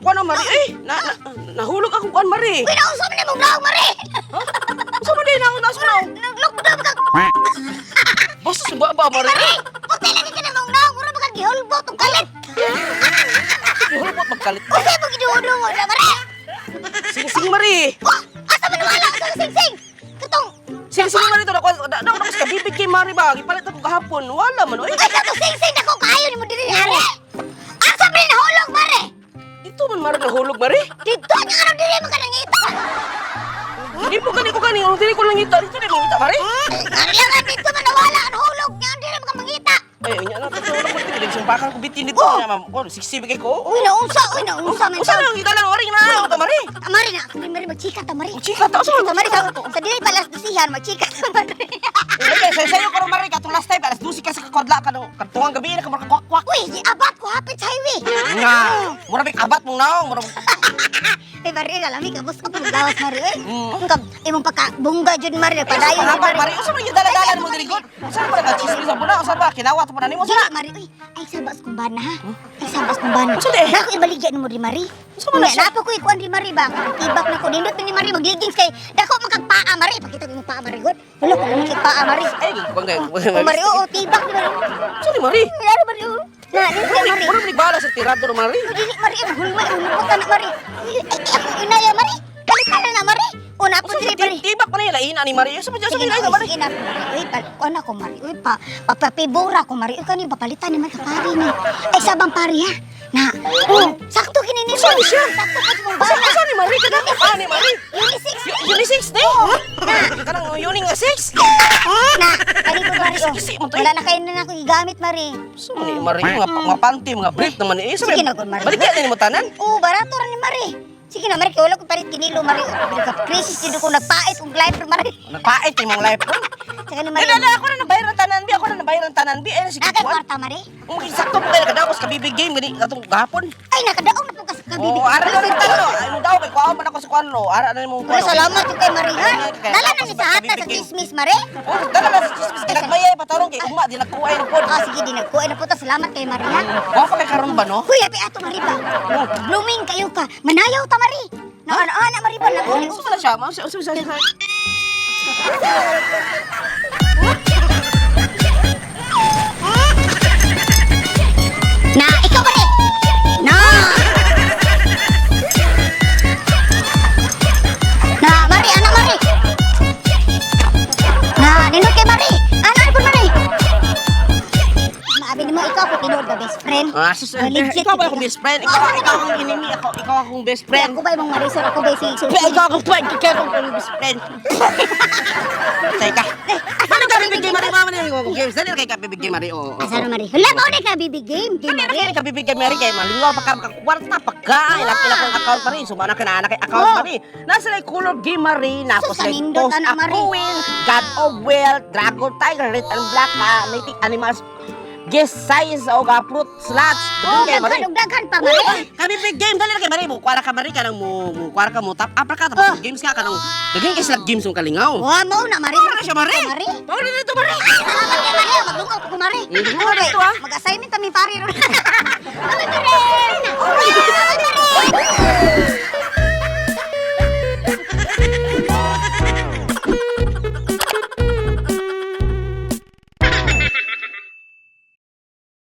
kuan na Mari. Nahulog akong kuan Mari. Uy, naunsa man imong naong, Mari. Unsa man din ako nasa naong? Naglok mo daw ka. Basta sa baba Mari. Mari, puti lagi ka na mong naong. Mura ba ka gihulbot ang kalit? Hulog magkalit. Uy, mo ginuhudungo na, Mari. Sing Mari. Asa man wala ka sa sing-sing? Katong, Sing Mari to na kuan. Na ka bibig kay Mari ba? Gipalit ako kahapon. Wala man oy. ay sa to sing-sing na ko kayo ni mo diri ari. Asa man nahulog, Mari? Dito man Mari nahulog Mari. Dito nga ka diri mo ka nangita. Di mo gani ko kani. Dili ko lang ita. Dito di mangita Mari. Ari lang dito man nawala ang hulog. Nga diri mo ka mangita. Ay, nya na totoo na ko tinig sumpakan ko bitin dito nya ma'am. Ko 60 bigay ko. Uy, naunsa man Usa lang kita lang oring na ako Mari. Mari na, ako Mari magchika ta, Mari. Chika ta sa Mari sa dili palas dusihan magchika ta, Mari. Okay, sayo ko Mari katong last time alas 12 ka sa kwadla ka no. Kadtong gabi na ka kwak-kwak. Uy, abat ko hapit sa highway. Nga, mura big abat mong naong, mura. Eh, Mari, alam ka, bus ko kung gawas, Mari. Kung imong pagkabungga dyan, Mari, padayon dyan, Mari. Mari, usa man yung dala-dala mo diri god. Usa man ka chismis sa buna, usa ba kinawat mo na nimo Dili, sa. Mari, uy, ay sabas kong bana, ha? Ay sabas kong bana. Usa di? Nako, ibaligyan mo di, Mari. Usa man na siya? Napo ko ikuan di, Mari, ba? Tibak na ko, nindot na ni Mari, magligings kay, dako magkagpaa, Mari. Pakita ko yung paa, Mari, god. Wala ko lang paa, Mari. Ay, bangay. O, Mari, oo, tibak di, Mari. Usa ni Mari? Ano, Mari, oo. Na, dito, Mari. Mura ni bala sa tirado no Mari. Dili, Mari, ang hulma, ang hulma na, Mari. Ay, ako, inaya, Mari. Balikan na, Mari. Una po, Usa dili, sa Mari. tibak pa na ina ni Mari. Usa man Sige sa na, ina Mari. sige na. Uy, ano ko, Mari? Uy, papapibura ko, Mari. Uy, kanina, papalitan naman ka pari ni. Ay, sabang pari, ha? Na, sakto kinini. Usa ni siya? Sakto ka sa mong Usa bala. ni Mari kada ko pa ni Mari. Unisex. Unisex ni. Kanang yuning nga sex. Na, kani ko, Mari. oh. Kasi mo to, eh. Wala na kayo na ako gigamit, Mari. Usa man ni Mari mga panty, mga brief naman eh. Sige na, good, Mari. Balik ni mo tanan. Oo, barato rin ni Mari. Sige na, Mari. Kaya wala ko palit kinilo, Mari. Krisis, dito ko nagpait ang glider, Mari. Nagpait ni mong life. Sige ni Ay, Mari. ako na nabayaran tanan bi, ako na nabayaran tanan bi. Ay, sige Nakay ko. kwarta, Mari. Kung sakto po kayo nakadakos ka bibig game gani katong gahapon. Ay, nakadaong na po kasi kabibig. Oh, ara na rin talo. Ano daw kay kuha man ako sa kuan no. Ara na mo Wala, salamat yung kay Mari, ha? Dala na ni sa hata sa chismis, Mari. Oh, dala na sa chismis ginagmayay patarong kay uma di nagkuhay na pod. Ah, sige, di nagkuha na po ta. Salamat kay Mari, ha? Wa pa kay karon ba no? Kuy, api ato, Mari ba? Blooming kayo ka. Manayaw ta, Mari. Ano, Mari ba? Usa na siya, usa siya. Na, ikaw, Mari! Na! Na, Mari, ano, Mari? Na, nindot kay Mari. Ano po, Mari? Maabi mo, ikaw ako tinuod ka, best friend. Ah, sus. Legit, Ikaw ba legit. akong best friend? Ikaw ang enemy ako. Ikaw akong best friend. Ako ba yung marisol? Ako ba yung si... Ikaw akong friend. Ikaw akong best friend. Teka. Ano ka bibigay Mari mama ni ko games? Dali kay ka bibigay Mari o. Asa na, Mari? Hala, mo na ka, bibig game. Game, Ano Mari. ka bibigay Mari kay malingaw pa ka kwarta pagka ila kong account Mari. Sumana ka na kay account Mari. Nasa lay color game Mari na ako Sus, sa anindot, post anak, Mari. ako will God of Wealth, Dragon Tiger, Red and Black, native animals. Guess size o fruit slots. Oh, Bibigay Mari. daghan pa, Mari. Kami big game dali kay Mari mo kuara ka Mari kanang mo kuara ka mo tap up ka tapos games ka kanang daghan kay slot games mong kalingaw. Wah, mau na, Mari. Kuara ka siya Mari. Mari. Mari dito Mari. Salamat kay Mari. Maglungaw ko, Mari. Maglungaw na ito, ah. Mag-assignment kami, pari. Salamat, Mari. Salamat, Mari.